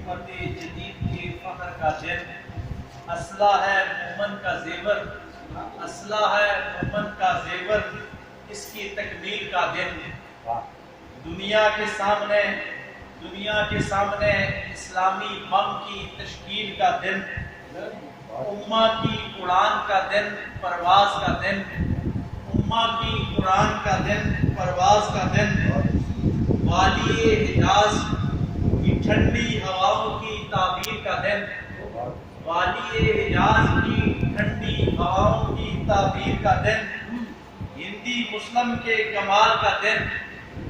امت جدید کے فخر کا دن، اسلحہ ہے مومن کا زیور، اسلحہ ہے مومن کا زیور، اس کی تکمیل کا دن، دنیا کے سامنے اسلامی بم کی تشکیل کا دن، امہ کی اڑان کا دن، پرواز کا دن، امہ کی اڑان کا دن، پرواز کا دن، والی حجاز کی ٹھنڈی ہواؤں کی تعبیر کا دن، والی حجاز کی ٹھنڈی ہواؤں کی تعبیر کا دن، ہندی مسلم کے کمال کا دن،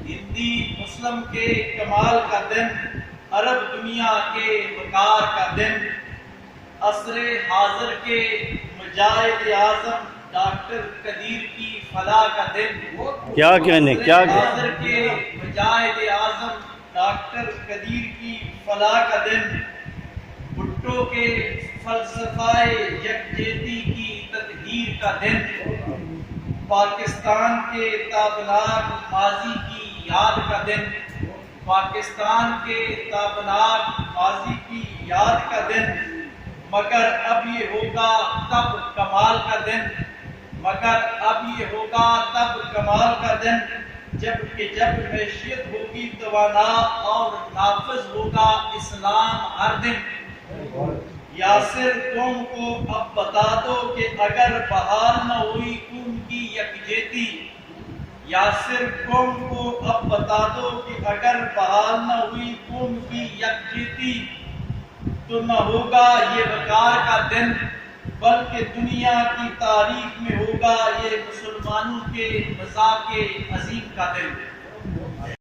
ہندی مسلم کے کمال کا دن، عرب دنیا کے وقار کا دن، عصر حاضر کے مجاہد اعظم ڈاکٹر قدیر کی فلاح کا دن، کیا کہنے کیا حاضر کے مجاہد اعظم ڈاکٹر قدیر کی فلاح کا دن، بھٹو کے فلسفہ یکجہتی کی تطہیر کا دن، پاکستان کے تابناک ماضی کی یاد کا دن، پاکستان کے تابناک ماضی کی یاد کا دن، مگر اب یہ ہوگا تب کمال کا دن، مگر اب یہ ہوگا تب کمال کا دن، جب حیثیت ہوگی توانا اور نافذ ہوگا اسلام ہر دن۔ یاسر قوم کو اب بتا دو کہ اگر بحال نہ ہوئی قوم کی یکجہتی، یاسر قوم کو اب بتا دو کہ اگر بحال نہ ہوئی قوم کی یکجہتی، تو نہ ہوگا یہ وقار کا دن، بلکہ دنیا کی تاریخ میں ہوگا یہ مسلمانوں کے مذاق عظیم کا دن۔